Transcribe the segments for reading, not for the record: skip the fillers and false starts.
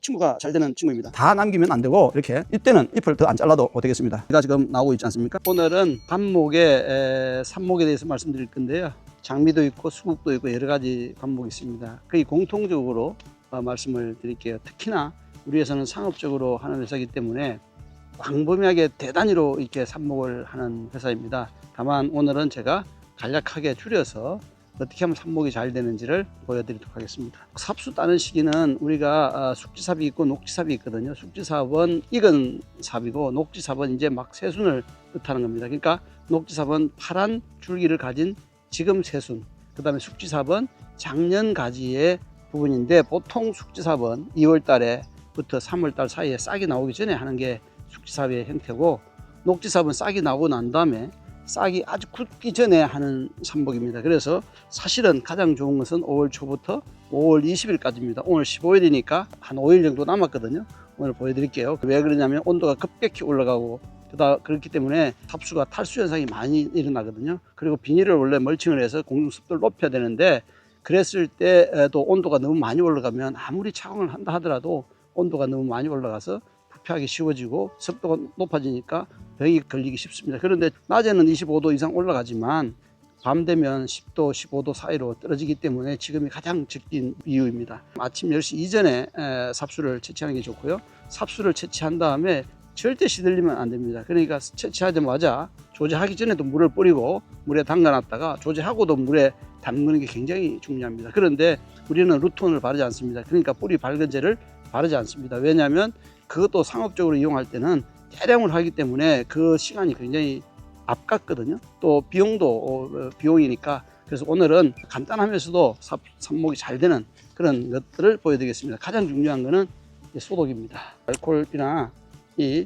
친구가 잘 되는 친구입니다. 다 남기면 안 되고 이렇게 이때는 잎을 더 안 잘라도 되겠습니다. 제가 지금 나오고 있지 않습니까? 오늘은 관목의 삽목에 대해서 말씀드릴 건데요. 장미도 있고 수국도 있고 여러 가지 관목이 있습니다. 거의 공통적으로 말씀을 드릴게요. 특히나 우리 회사는 상업적으로 하는 회사이기 때문에 광범위하게 대단위로 이렇게 삽목을 하는 회사입니다. 다만 오늘은 제가 간략하게 줄여서 어떻게 하면 삽목이 잘 되는지를 보여드리도록 하겠습니다. 삽수 따는 시기는 우리가 숙지삽이 있고 녹지삽이 있거든요. 숙지삽은 익은 삽이고 녹지삽은 이제 막 새순을 뜻하는 겁니다. 그러니까 녹지삽은 파란 줄기를 가진 지금 새순, 그 다음에 숙지삽은 작년 가지의 부분인데 보통 숙지삽은 2월 달에부터 3월 달 사이에 싹이 나오기 전에 하는 게 숙지삽의 형태고, 녹지삽은 싹이 나오고 난 다음에 싹이 아주 굳기 전에 하는 삽목입니다. 그래서 사실은 가장 좋은 것은 5월 초부터 5월 20일까지입니다. 오늘 15일이니까 한 5일 정도 남았거든요. 오늘 보여드릴게요. 왜 그러냐면 온도가 급격히 올라가고 그렇기 때문에 삽수가 탈수 현상이 많이 일어나거든요. 그리고 비닐을 원래 멀칭을 해서 공중 습도를 높여야 되는데, 그랬을 때도 온도가 너무 많이 올라가면 아무리 차광을 한다 하더라도 온도가 너무 많이 올라가서 부패하기 쉬워지고 습도가 높아지니까 병이 걸리기 쉽습니다. 그런데 낮에는 25도 이상 올라가지만 밤 되면 10도, 15도 사이로 떨어지기 때문에 지금이 가장 적긴 이유입니다. 아침 10시 이전에 삽수를 채취하는 게 좋고요. 삽수를 채취한 다음에 절대 시들리면 안 됩니다. 그러니까 채취하자마자 조제하기 전에도 물을 뿌리고 물에 담가놨다가 조제하고도 물에 담그는 게 굉장히 중요합니다. 그런데 우리는 루톤을 바르지 않습니다. 그러니까 뿌리 밝은제를 바르지 않습니다. 왜냐하면 그것도 상업적으로 이용할 때는 대량을 하기 때문에 그 시간이 굉장히 아깝거든요. 또 비용도 비용이니까. 그래서 오늘은 간단하면서도 삽목이 잘 되는 그런 것들을 보여드리겠습니다. 가장 중요한 거는 소독입니다. 알코올이나 이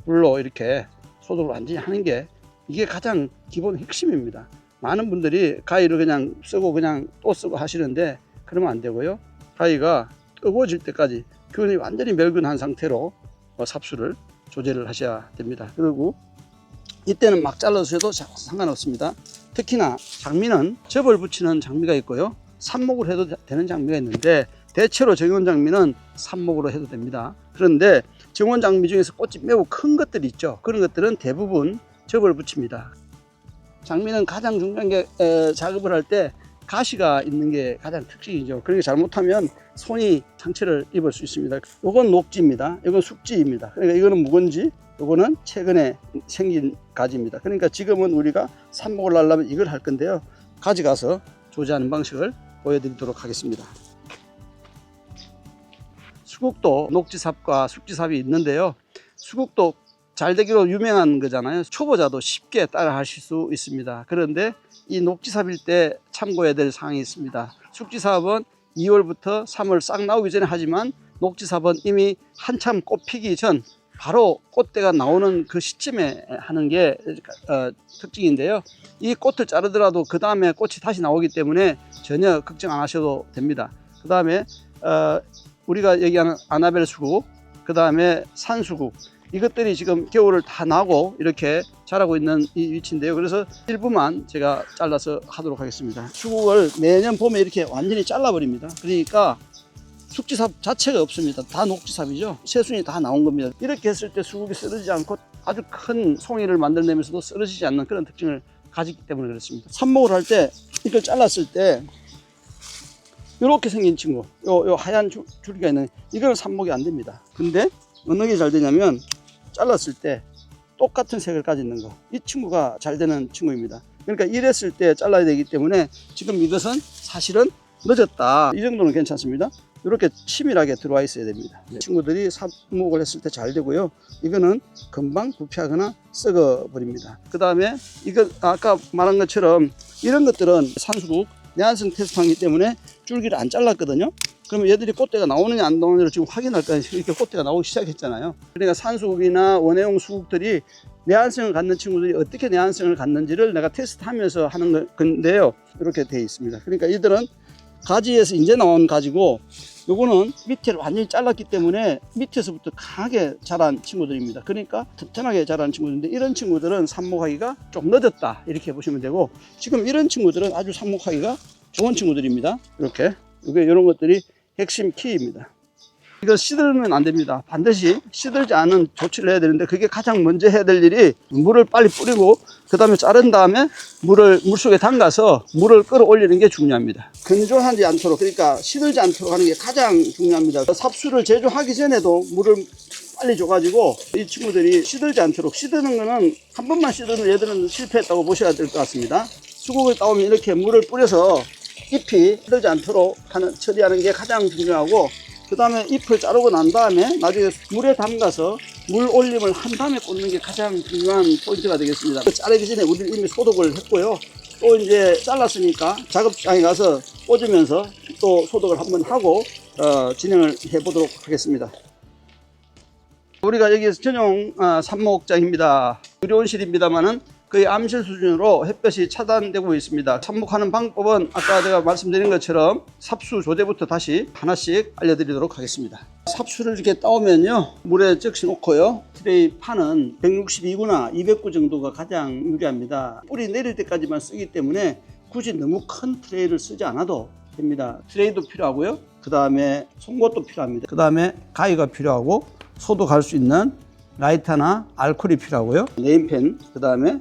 물로 이렇게 소독을 완전히 하는 게 이게 가장 기본 핵심입니다. 많은 분들이 가위를 그냥 쓰고 그냥 또 쓰고 하시는데 그러면 안 되고요. 가위가 뜨거워질 때까지 균이 완전히 멸균한 상태로 삽수를 조제를 하셔야 됩니다. 그리고 이때는 막 잘라서 해도 상관없습니다. 특히나 장미는 접을 붙이는 장미가 있고요, 삽목을 해도 되는 장미가 있는데 대체로 정원 장미는 삽목으로 해도 됩니다. 그런데 정원 장미 중에서 꽃이 매우 큰 것들이 있죠. 그런 것들은 대부분 접을 붙입니다. 장미는 가장 중요한 게 작업을 할 때 가시가 있는 게 가장 특징이죠. 그렇게 잘못하면 손이 상처를 입을 수 있습니다. 이건 녹지입니다. 이건 숙지입니다. 그러니까 이거는 묵은지, 이거는 최근에 생긴 가지입니다. 그러니까 지금은 우리가 삽목을 하려면 이걸 할 건데요. 가져가서 조제하는 방식을 보여드리도록 하겠습니다. 수국도 녹지삽과 숙지삽이 있는데요. 수국도 잘 되기로 유명한 거잖아요. 초보자도 쉽게 따라 하실 수 있습니다. 그런데 이 녹지삽일 때 참고해야 될 사항이 있습니다. 숙지삽은 2월부터 3월 싹 나오기 전에 하지만 녹지삽은 이미 한참 꽃 피기 전 바로 꽃대가 나오는 그 시점에 하는 게 특징인데요. 이 꽃을 자르더라도 그 다음에 꽃이 다시 나오기 때문에 전혀 걱정 안 하셔도 됩니다. 그 다음에 우리가 얘기하는 아나벨 수국, 그 다음에 산수국, 이것들이 지금 겨울을 다 나고 이렇게 자라고 있는 이 위치인데요. 그래서 일부만 제가 잘라서 하도록 하겠습니다. 수국을 매년 봄에 이렇게 완전히 잘라버립니다. 그러니까 숙지삽 자체가 없습니다. 다 녹지삽이죠. 새순이 다 나온 겁니다. 이렇게 했을 때 수국이 쓰러지지 않고 아주 큰 송이를 만들면서도 쓰러지지 않는 그런 특징을 가지기 때문에 그렇습니다. 삽목을 할 때 이걸 잘랐을 때 이렇게 생긴 친구, 요 하얀 줄기가 있는 이건 삽목이 안 됩니다. 근데 어느 게 잘 되냐면 잘랐을 때 똑같은 색을 가지는 거, 이 친구가 잘 되는 친구입니다. 그러니까 이랬을 때 잘라야 되기 때문에 지금 이것은 사실은 늦었다, 이 정도는 괜찮습니다. 이렇게 치밀하게 들어와 있어야 됩니다. 친구들이 삽목을 했을 때 잘 되고요. 이거는 금방 부패하거나 썩어 버립니다. 그 다음에 이거 아까 말한 것처럼 이런 것들은 산수국 내한성 테스트하기 때문에 줄기를 안 잘랐거든요. 그러면 얘들이 꽃대가 나오느냐 안 나오느냐를 지금 확인할 거예요. 이렇게 꽃대가 나오기 시작했잖아요. 그러니까 산수국이나 원해용 수국들이 내한성을 갖는 친구들이 어떻게 내한성을 갖는지를 내가 테스트하면서 하는 건데요. 이렇게 되어 있습니다. 그러니까 이들은 가지에서 이제 나온 가지고, 요거는 밑에를 완전히 잘랐기 때문에 밑에서부터 강하게 자란 친구들입니다. 그러니까 튼튼하게 자란 친구들인데, 이런 친구들은 삽목하기가 좀 늦었다 이렇게 보시면 되고, 지금 이런 친구들은 아주 삽목하기가 좋은 친구들입니다. 이렇게 이런 것들이 핵심 키입니다. 이거 시들면 안 됩니다. 반드시 시들지 않은 조치를 해야 되는데, 그게 가장 먼저 해야 될 일이 물을 빨리 뿌리고 그 다음에 자른 다음에 물속에 담가서 물을 끌어올리는 게 중요합니다. 건조하지 않도록, 그러니까 시들지 않도록 하는 게 가장 중요합니다. 삽수를 제조하기 전에도 물을 빨리 줘가지고 이 친구들이 시들지 않도록, 시드는 거는 한 번만 시드는 얘들은 실패했다고 보셔야 될 것 같습니다. 수국을 따오면 이렇게 물을 뿌려서 잎이 시들지 않도록 처리하는 게 가장 중요하고, 그 다음에 잎을 자르고 난 다음에 나중에 물에 담가서 물 올림을 한 다음에 꽂는 게 가장 중요한 포인트가 되겠습니다. 자르기 전에 우리 이미 소독을 했고요. 또 이제 잘랐으니까 작업장에 가서 꽂으면서 또 소독을 한번 하고 진행을 해 보도록 하겠습니다. 우리가 여기 전용 삽목장입니다. 유리온실입니다만은 거의 암실 수준으로 햇볕이 차단되고 있습니다. 삽목하는 방법은 아까 제가 말씀드린 것처럼 삽수 조제부터 다시 하나씩 알려드리도록 하겠습니다. 삽수를 이렇게 따오면요, 물에 적시 놓고요, 트레이 판은 162구나 200구 정도가 가장 유리합니다. 뿌리 내릴 때까지만 쓰기 때문에 굳이 너무 큰 트레이를 쓰지 않아도 됩니다. 트레이도 필요하고요, 그 다음에 송곳도 필요합니다. 그 다음에 가위가 필요하고 소독할 수 있는 라이터나 알코올이 필요하고요, 네임펜, 그 다음에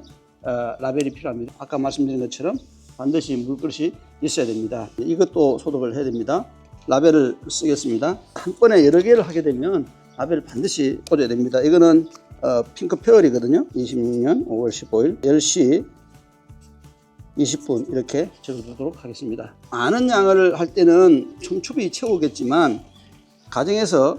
라벨이 필요합니다. 아까 말씀드린 것처럼 반드시 물그릇이 있어야 됩니다. 이것도 소독을 해야 됩니다. 라벨을 쓰겠습니다. 한 번에 여러 개를 하게 되면 라벨을 반드시 꽂아야 됩니다. 이거는 핑크 페어리거든요. 26년 5월 15일 10시 20분 이렇게 적어두도록 하겠습니다. 많은 양을 할 때는 촘촘히 채우겠지만, 가정에서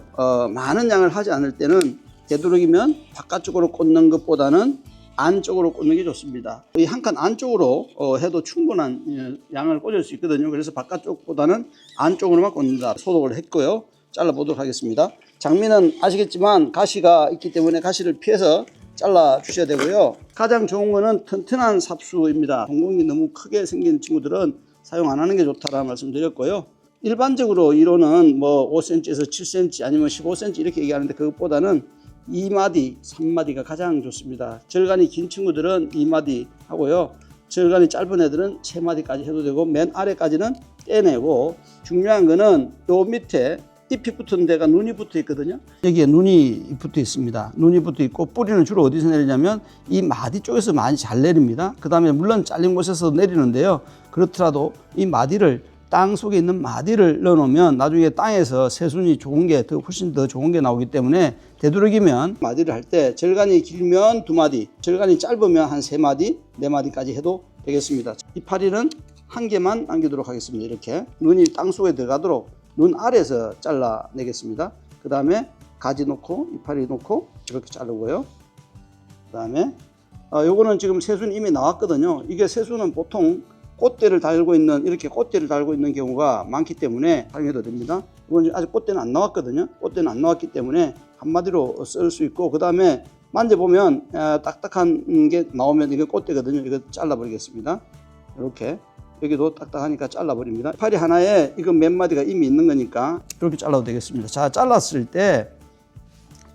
많은 양을 하지 않을 때는 되도록이면 바깥쪽으로 꽂는 것보다는 안쪽으로 꽂는 게 좋습니다. 이 한 칸 안쪽으로 해도 충분한 양을 꽂을 수 있거든요. 그래서 바깥쪽보다는 안쪽으로만 꽂는다. 소독을 했고요. 잘라 보도록 하겠습니다. 장미는 아시겠지만 가시가 있기 때문에 가시를 피해서 잘라 주셔야 되고요. 가장 좋은 거는 튼튼한 삽수입니다. 동공이 너무 크게 생긴 친구들은 사용 안 하는 게 좋다라는 말씀드렸고요. 일반적으로 이론은 뭐 5cm에서 7cm 아니면 15cm 이렇게 얘기하는데, 그것보다는 2마디, 3마디가 가장 좋습니다. 절간이 긴 친구들은 2마디 하고요, 절간이 짧은 애들은 3마디까지 해도 되고, 맨 아래까지는 떼내고, 중요한 거는 요 밑에 잎이 붙은 데가 눈이 붙어 있거든요. 여기에 눈이 붙어 있습니다. 눈이 붙어 있고, 뿌리는 주로 어디서 내리냐면 이 마디 쪽에서 많이 잘 내립니다. 그 다음에 물론 잘린 곳에서 내리는데요, 그렇더라도 이 마디를, 땅 속에 있는 마디를 넣어놓으면 나중에 땅에서 새순이 좋은 게 훨씬 더 좋은 게 나오기 때문에, 되도록이면 마디를 할 때 절간이 길면 2마디, 절간이 짧으면 한 3마디, 4마디까지 해도 되겠습니다. 이파리는 한 개만 남기도록 하겠습니다. 이렇게 눈이 땅 속에 들어가도록 눈 아래에서 잘라내겠습니다. 그 다음에 가지 놓고 이파리 놓고 이렇게 자르고요. 그 다음에 요거는 지금 새순이 이미 나왔거든요. 이게 새순은 보통 꽃대를 달고 있는, 이렇게 꽃대를 달고 있는 경우가 많기 때문에 사용해도 됩니다. 이건 아직 꽃대는 안 나왔거든요. 꽃대는 안 나왔기 때문에 한마디로 쓸 수 있고, 그 다음에 만져보면 딱딱한 게 나오면 이거 꽃대거든요. 이거 잘라버리겠습니다. 이렇게 여기도 딱딱하니까 잘라버립니다. 파리 하나에 이거 몇 마디가 이미 있는 거니까 이렇게 잘라도 되겠습니다. 자, 잘랐을 때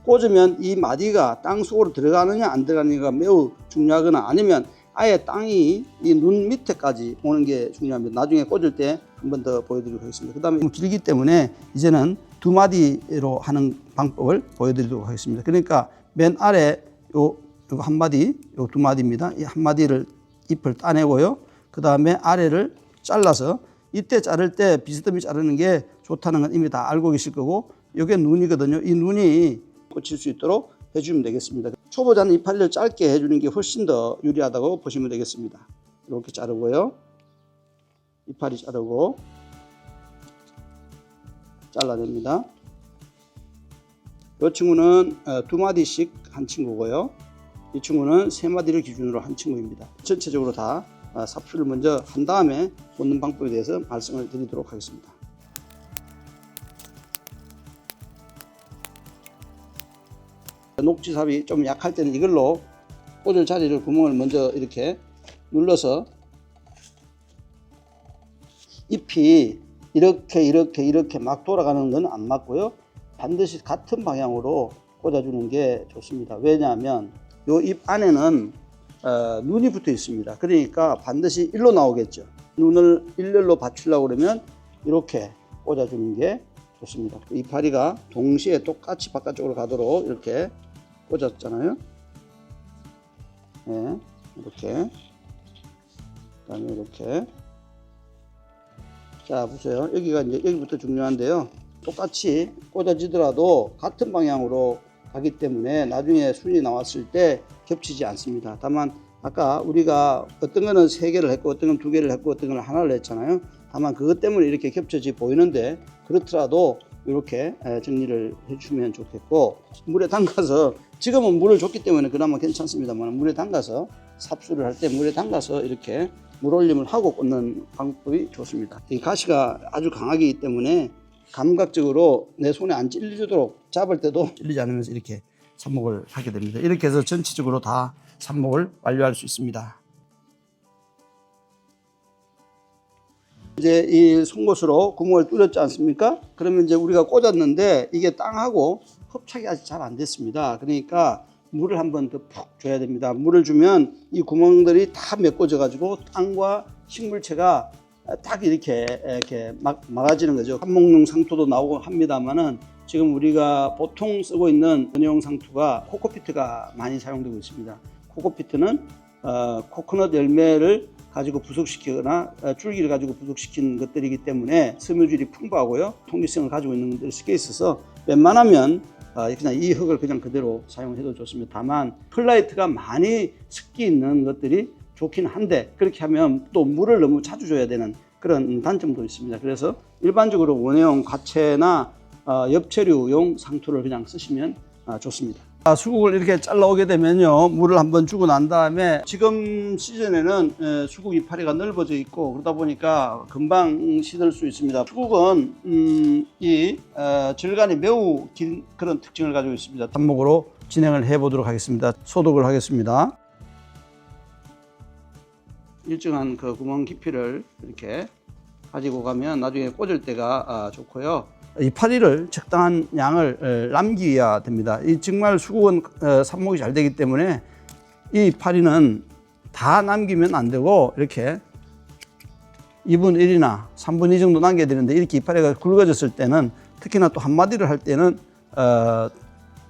꽂으면 이 마디가 땅 속으로 들어가느냐 안 들어가느냐가 매우 중요하거나, 아니면 아예 땅이 이 눈 밑에까지 오는 게 중요합니다. 나중에 꽂을 때 한 번 더 보여드리도록 하겠습니다. 그 다음에 길기 때문에 이제는 2마디로 하는 방법을 보여드리도록 하겠습니다. 그러니까 맨 아래 요 한 마디, 요 2마디입니다. 이 한 마디를 잎을 따내고요. 그 다음에 아래를 잘라서, 이때 자를 때 비스듬히 자르는 게 좋다는 건 이미 다 알고 계실 거고, 이게 눈이거든요. 이 눈이 꽂힐 수 있도록 해주면 되겠습니다. 초보자는 이파리를 짧게 해주는 게 훨씬 더 유리하다고 보시면 되겠습니다. 이렇게 자르고요, 이파리 자르고 잘라냅니다. 이 친구는 2마디씩 한 친구고요, 이 친구는 3마디를 기준으로 한 친구입니다. 전체적으로 다 삽수를 먼저 한 다음에 꽂는 방법에 대해서 말씀을 드리도록 하겠습니다. 녹지삽이 좀 약할 때는 이걸로 꽂을 자리를, 구멍을 먼저 이렇게 눌러서, 잎이 이렇게 막 돌아가는 건 안 맞고요, 반드시 같은 방향으로 꽂아주는 게 좋습니다. 왜냐하면 이 잎 안에는 눈이 붙어 있습니다. 그러니까 반드시 일로 나오겠죠. 눈을 일렬로 받치려고 그러면 이렇게 꽂아주는 게 좋습니다. 이파리가 동시에 똑같이 바깥쪽으로 가도록 이렇게 꽂았잖아요. 네, 이렇게. 그다음에 이렇게. 자, 보세요. 여기가 이제 여기부터 중요한데요. 똑같이 꽂아지더라도 같은 방향으로 가기 때문에 나중에 순이 나왔을 때 겹치지 않습니다. 다만 아까 우리가 어떤 거는 3개를 했고 어떤 건 2개를 했고 어떤 건 하나를 했잖아요. 다만 그것 때문에 이렇게 겹쳐지 보이는데 그렇더라도 이렇게 정리를 해주면 좋겠고, 물에 담가서, 지금은 물을 줬기 때문에 그나마 괜찮습니다만 물에 담가서 삽수를 할 때 물에 담가서 이렇게 물올림을 하고 꽂는 방법이 좋습니다. 이 가시가 아주 강하기 때문에 감각적으로 내 손에 안 찔리도록 잡을 때도 찔리지 않으면서 이렇게 삽목을 하게 됩니다. 이렇게 해서 전체적으로 다 삽목을 완료할 수 있습니다. 이제 이 송곳으로 구멍을 뚫었지 않습니까? 그러면 이제 우리가 꽂았는데 이게 땅하고 협착이 아직 잘 안 됐습니다. 그러니까 물을 한번 더 푹 줘야 됩니다. 물을 주면 이 구멍들이 다 메꿔져 가지고 땅과 식물체가 딱 이렇게 막아지는 거죠. 한목용 상토도 나오고 합니다만은 지금 우리가 보통 쓰고 있는 전용 상토가 코코피트가 많이 사용되고 있습니다. 코코피트는 코코넛 열매를 가지고 부속시키거나 줄기를 가지고 부속시킨 것들이기 때문에 섬유질이 풍부하고요, 통기성을 가지고 있는 것들이 섞여 있어서 웬만하면 그냥 이 흙을 그냥 그대로 사용해도 좋습니다. 다만 플라이트가 많이 섞여 있는 것들이 좋긴 한데 그렇게 하면 또 물을 너무 자주 줘야 되는 그런 단점도 있습니다. 그래서 일반적으로 원예용 과채나 엽채류용 상토를 그냥 쓰시면 좋습니다. 수국을 이렇게 잘라오게 되면요, 물을 한번 주고 난 다음에 지금 시즌에는 수국 이파리가 넓어져 있고 그러다 보니까 금방 시들 수 있습니다. 수국은 이 질감이 매우 긴 그런 특징을 가지고 있습니다. 삽목으로 진행을 해 보도록 하겠습니다. 소독을 하겠습니다. 일정한 그 구멍 깊이를 이렇게 가지고 가면 나중에 꽂을 때가 좋고요. 이파리를 적당한 양을 남겨야 됩니다. 이 정말 수국은 삽목이 잘 되기 때문에 이 파리는 다 남기면 안 되고 이렇게 2분의 1이나 3분의 2 정도 남겨야 되는데, 이렇게 이파리가 굵어졌을 때는 특히나 또 한 마디를 할 때는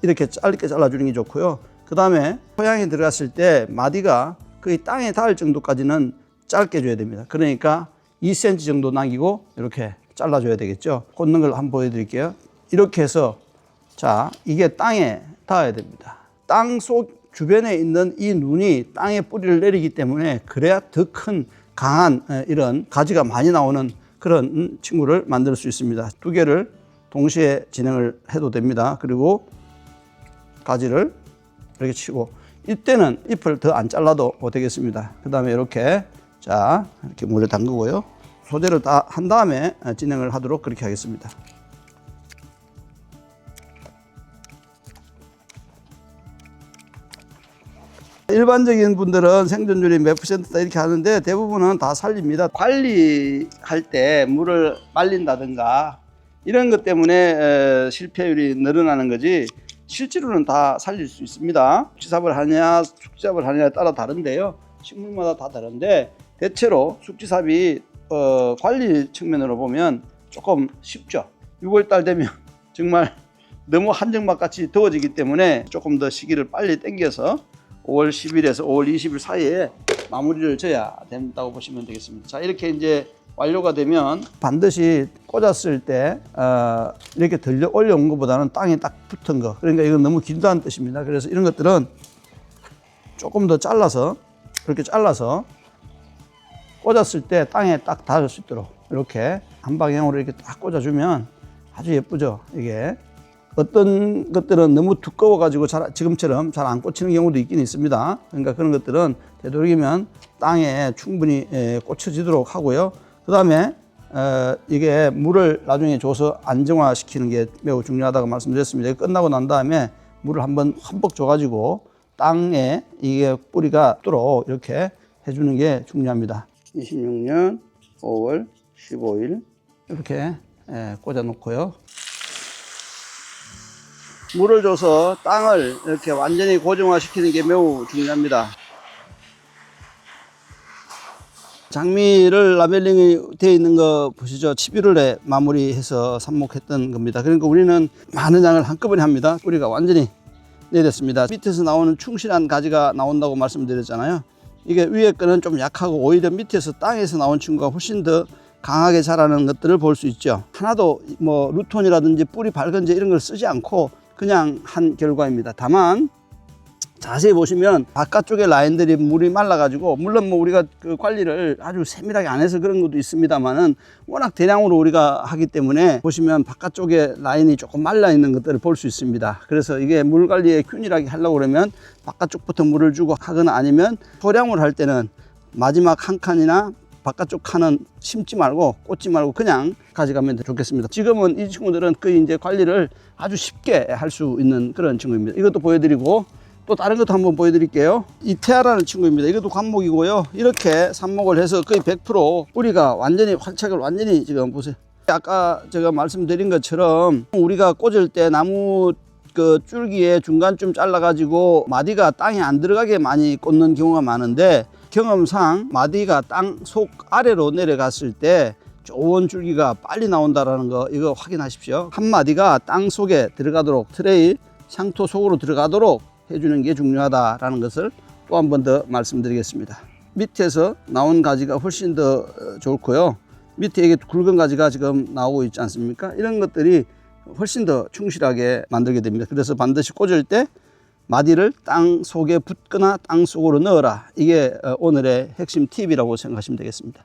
이렇게 짧게 잘라주는 게 좋고요. 그 다음에 토양에 들어갔을 때 마디가 거의 땅에 닿을 정도까지는 짧게 줘야 됩니다. 그러니까 2cm 정도 남기고 이렇게 잘라줘야 되겠죠. 꽂는 걸 한번 보여드릴게요. 이렇게 해서, 자, 이게 땅에 닿아야 됩니다. 땅 속 주변에 있는 이 눈이 땅에 뿌리를 내리기 때문에 그래야 더 큰 강한 이런 가지가 많이 나오는 그런 친구를 만들 수 있습니다. 2개를 동시에 진행을 해도 됩니다. 그리고 가지를 이렇게 치고, 이때는 잎을 더 안 잘라도 되겠습니다. 그 다음에 이렇게, 자, 이렇게 물에 담그고요. 소재를 다 한 다음에 진행을 하도록 그렇게 하겠습니다. 일반적인 분들은 생존율이 몇 %다 이렇게 하는데 대부분은 다 살립니다. 관리할 때 물을 말린다든가 이런 것 때문에 실패율이 늘어나는 거지 실제로는 다 살릴 수 있습니다. 숙지삽을 하냐 숙지삽을 하냐에 따라 다른데요, 식물마다 다 다른데 대체로 숙지삽이 관리 측면으로 보면 조금 쉽죠. 6월달 되면 정말 너무 한정막 같이 더워지기 때문에 조금 더 시기를 빨리 당겨서 5월 10일에서 5월 20일 사이에 마무리를 져야 된다고 보시면 되겠습니다. 자, 이렇게 이제 완료가 되면 반드시 꽂았을 때 이렇게 들려 올려온 것보다는 땅에 딱 붙은 거, 그러니까 이건 너무 길다는 뜻입니다. 그래서 이런 것들은 조금 더 잘라서, 이렇게 잘라서 꽂았을 때 땅에 딱 닿을 수 있도록 이렇게 한 방향으로 이렇게 딱 꽂아주면 아주 예쁘죠. 이게 어떤 것들은 너무 두꺼워 가지고 지금처럼 잘 안 꽂히는 경우도 있긴 있습니다. 그러니까 그런 것들은 되도록이면 땅에 충분히 꽂혀지도록 하고요. 그 다음에 이게 물을 나중에 줘서 안정화 시키는 게 매우 중요하다고 말씀드렸습니다. 끝나고 난 다음에 물을 한번 흠뻑 줘 가지고 땅에 이게 뿌리가 뚫어 이렇게 해주는 게 중요합니다. 26년 5월 15일 이렇게 꽂아 놓고요. 물을 줘서 땅을 이렇게 완전히 고정화 시키는 게 매우 중요합니다. 장미를 라벨링이 되어 있는 거 보시죠. 11월에 마무리해서 삽목했던 겁니다. 그러니까 우리는 많은 양을 한꺼번에 합니다. 뿌리가 완전히 내렸습니다. 밑에서 나오는 충실한 가지가 나온다고 말씀드렸잖아요. 이게 위에 거는 좀 약하고 오히려 밑에서 땅에서 나온 친구가 훨씬 더 강하게 자라는 것들을 볼 수 있죠. 하나도 뭐 루톤이라든지 뿌리 발건제 이런 걸 쓰지 않고 그냥 한 결과입니다. 다만 자세히 보시면 바깥쪽에 라인들이 물이 말라가지고, 물론 뭐 우리가 그 관리를 아주 세밀하게 안 해서 그런 것도 있습니다만은 워낙 대량으로 우리가 하기 때문에 보시면 바깥쪽에 라인이 조금 말라 있는 것들을 볼 수 있습니다. 그래서 이게 물 관리에 균일하게 하려고 그러면 바깥쪽부터 물을 주고 하거나 아니면 소량으로 할 때는 마지막 한 칸이나 바깥쪽 칸은 심지 말고 꽂지 말고 그냥 가져가면 좋겠습니다. 지금은 이 친구들은 거의 이제 관리를 아주 쉽게 할 수 있는 그런 친구입니다. 이것도 보여드리고 또 다른 것도 한번 보여드릴게요. 이태아라는 친구입니다. 이것도 관목이고요. 이렇게 삽목을 해서 거의 100% 뿌리가 완전히 활착을 완전히 지금 보세요. 아까 제가 말씀드린 것처럼 우리가 꽂을 때 나무 그 줄기에 중간쯤 잘라가지고 마디가 땅에 안 들어가게 많이 꽂는 경우가 많은데, 경험상 마디가 땅 속 아래로 내려갔을 때 좋은 줄기가 빨리 나온다라는 거 이거 확인하십시오. 한 마디가 땅 속에 들어가도록, 트레이 상토 속으로 들어가도록 해주는 게 중요하다라는 것을 또 한 번 더 말씀드리겠습니다. 밑에서 나온 가지가 훨씬 더 좋고요. 밑에 이게 굵은 가지가 지금 나오고 있지 않습니까? 이런 것들이 훨씬 더 충실하게 만들게 됩니다. 그래서 반드시 꽂을 때 마디를 땅 속에 붓거나 땅 속으로 넣어라. 이게 오늘의 핵심 팁이라고 생각하시면 되겠습니다.